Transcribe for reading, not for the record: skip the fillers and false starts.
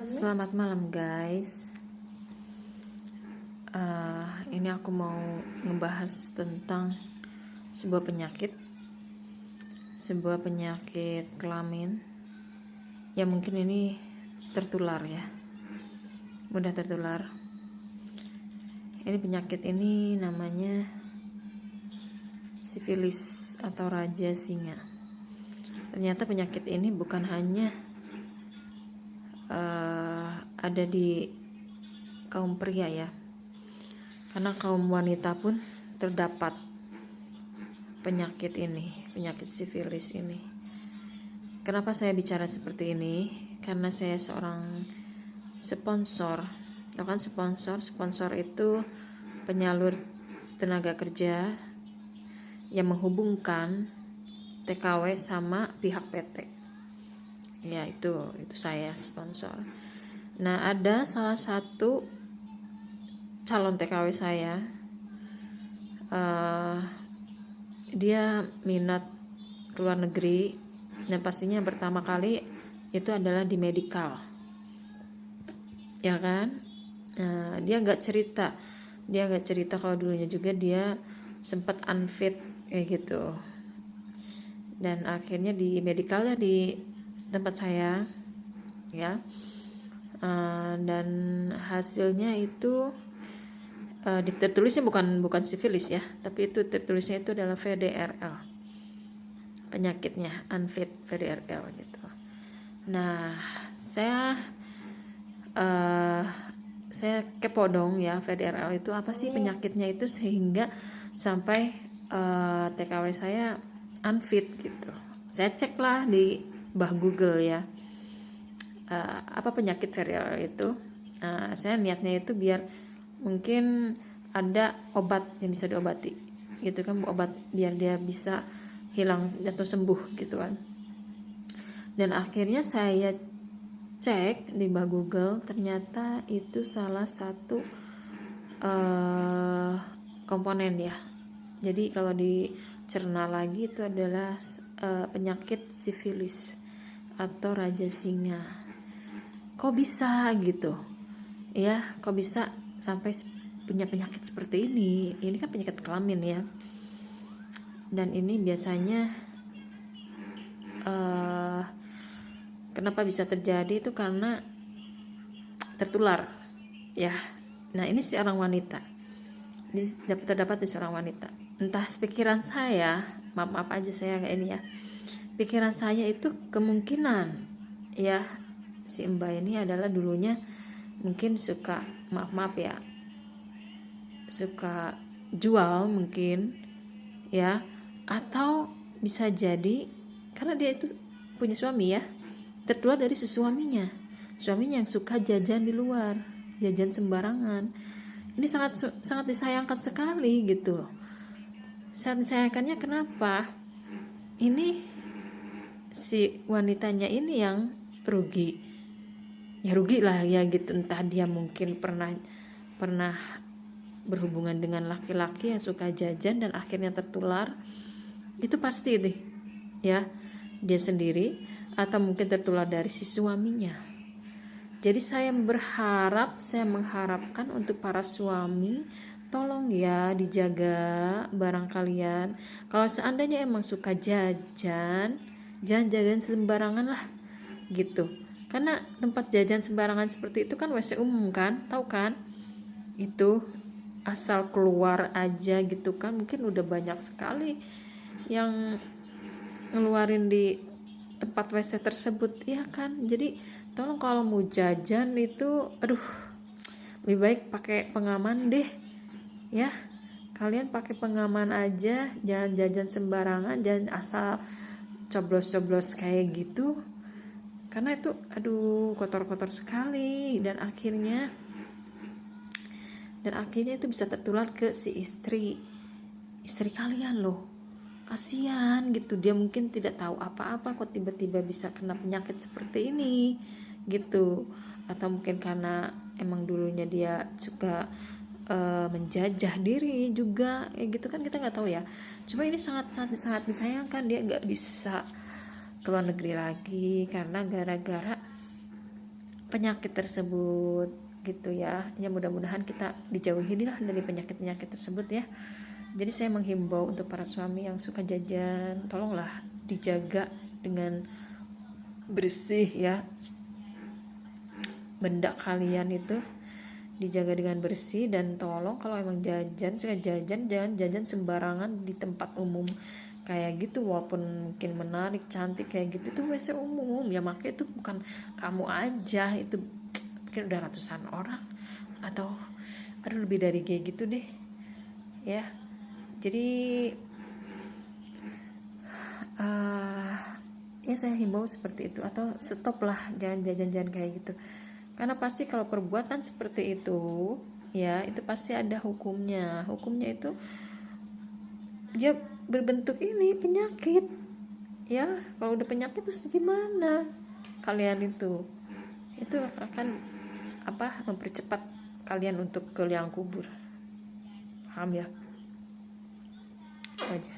Selamat malam guys. Ini aku mau ngebahas tentang sebuah penyakit kelamin yang mungkin ini tertular ya, mudah tertular. Ini penyakit ini namanya sifilis atau raja singa. Ternyata penyakit ini bukan hanya ada di kaum pria ya, karena kaum wanita pun terdapat penyakit sifilis ini. Kenapa saya bicara seperti ini? Karena saya seorang sponsor. Tahu kan sponsor itu penyalur tenaga kerja yang menghubungkan TKW sama pihak PT. Ya, itu saya sponsor. Nah, ada salah satu calon TKW saya, dia minat ke luar negeri, dan pastinya pertama kali itu adalah di medical, ya kan? Dia nggak cerita kalau dulunya juga dia sempat unfit kayak gitu, dan akhirnya di medical ya di tempat saya ya. Dan hasilnya itu tertulisnya bukan sifilis ya, tapi itu tertulisnya itu adalah VDRL, penyakitnya unfit VDRL gitu. Nah, saya kepo dong ya, VDRL itu apa sih penyakitnya itu sehingga sampai TKW saya unfit gitu. Saya cek lah di Google ya, apa penyakit VDRL itu. Saya niatnya itu biar mungkin ada obat yang bisa diobati gitu kan, obat biar dia bisa hilang atau sembuh gitu kan. Dan akhirnya saya cek di Google, ternyata itu salah satu komponen ya. Jadi kalau dicerna lagi itu adalah penyakit sifilis atau raja singa. Kok bisa gitu ya, kok bisa sampai punya penyakit seperti ini? Ini kan penyakit kelamin ya, dan ini biasanya kenapa bisa terjadi itu karena tertular ya. Nah, ini seorang wanita, terdapat di seorang wanita. Entah pikiran saya, maaf aja saya kayak ini ya, pikiran saya itu kemungkinan ya si Mbak ini adalah dulunya mungkin suka maaf ya, suka jual mungkin ya, atau bisa jadi karena dia itu punya suami ya, tertular dari suaminya yang suka jajan di luar, jajan sembarangan. Ini sangat disayangkan sekali gitu loh. Sangat disayangkannya kenapa? Ini si wanitanya ini yang rugi. Ya rugi lah ya gitu, entah dia mungkin pernah berhubungan dengan laki-laki yang suka jajan dan akhirnya tertular, itu pasti deh ya, dia sendiri atau mungkin tertular dari si suaminya. Jadi saya mengharapkan untuk para suami, tolong ya dijaga barang kalian. Kalau seandainya emang suka jajan, jangan jajan sembarangan lah gitu. Karena tempat jajan sembarangan seperti itu kan WC umum kan, tahu kan? Itu asal keluar aja gitu kan, mungkin udah banyak sekali yang ngeluarin di tempat WC tersebut ya kan. Jadi tolong kalau mau jajan itu lebih baik pakai pengaman deh ya. Kalian pakai pengaman aja, jangan jajan sembarangan, jangan asal coblos-coblos kayak gitu, karena itu kotor-kotor sekali, dan akhirnya itu bisa tertular ke si istri kalian loh. Kasihan gitu, dia mungkin tidak tahu apa-apa kok tiba-tiba bisa kena penyakit seperti ini gitu. Atau mungkin karena emang dulunya dia suka menjajah diri juga gitu kan, kita nggak tahu ya. Cuma ini sangat disayangkan, dia nggak bisa ke luar negeri lagi karena gara-gara penyakit tersebut gitu ya. Ya mudah-mudahan kita dijauhi lah dari penyakit-penyakit tersebut ya. Jadi saya menghimbau untuk para suami yang suka jajan, tolonglah dijaga dengan bersih ya, benda kalian itu dijaga dengan bersih. Dan tolong kalau emang jajan, suka jajan, jangan jajan sembarangan di tempat umum kayak gitu. Walaupun mungkin menarik, cantik kayak gitu, itu WC umum ya, makanya itu bukan kamu aja, itu mungkin udah ratusan orang atau ada lebih dari kayak gitu deh ya. Jadi ya saya himbau seperti itu, atau stop lah, jangan jajan-jajan kayak gitu, karena pasti kalau perbuatan seperti itu ya, itu pasti ada hukumnya. Hukumnya itu dia berbentuk ini penyakit ya. Kalau udah penyakit terus gimana kalian itu akan mempercepat kalian untuk ke liang kubur. Paham ya? Itu aja.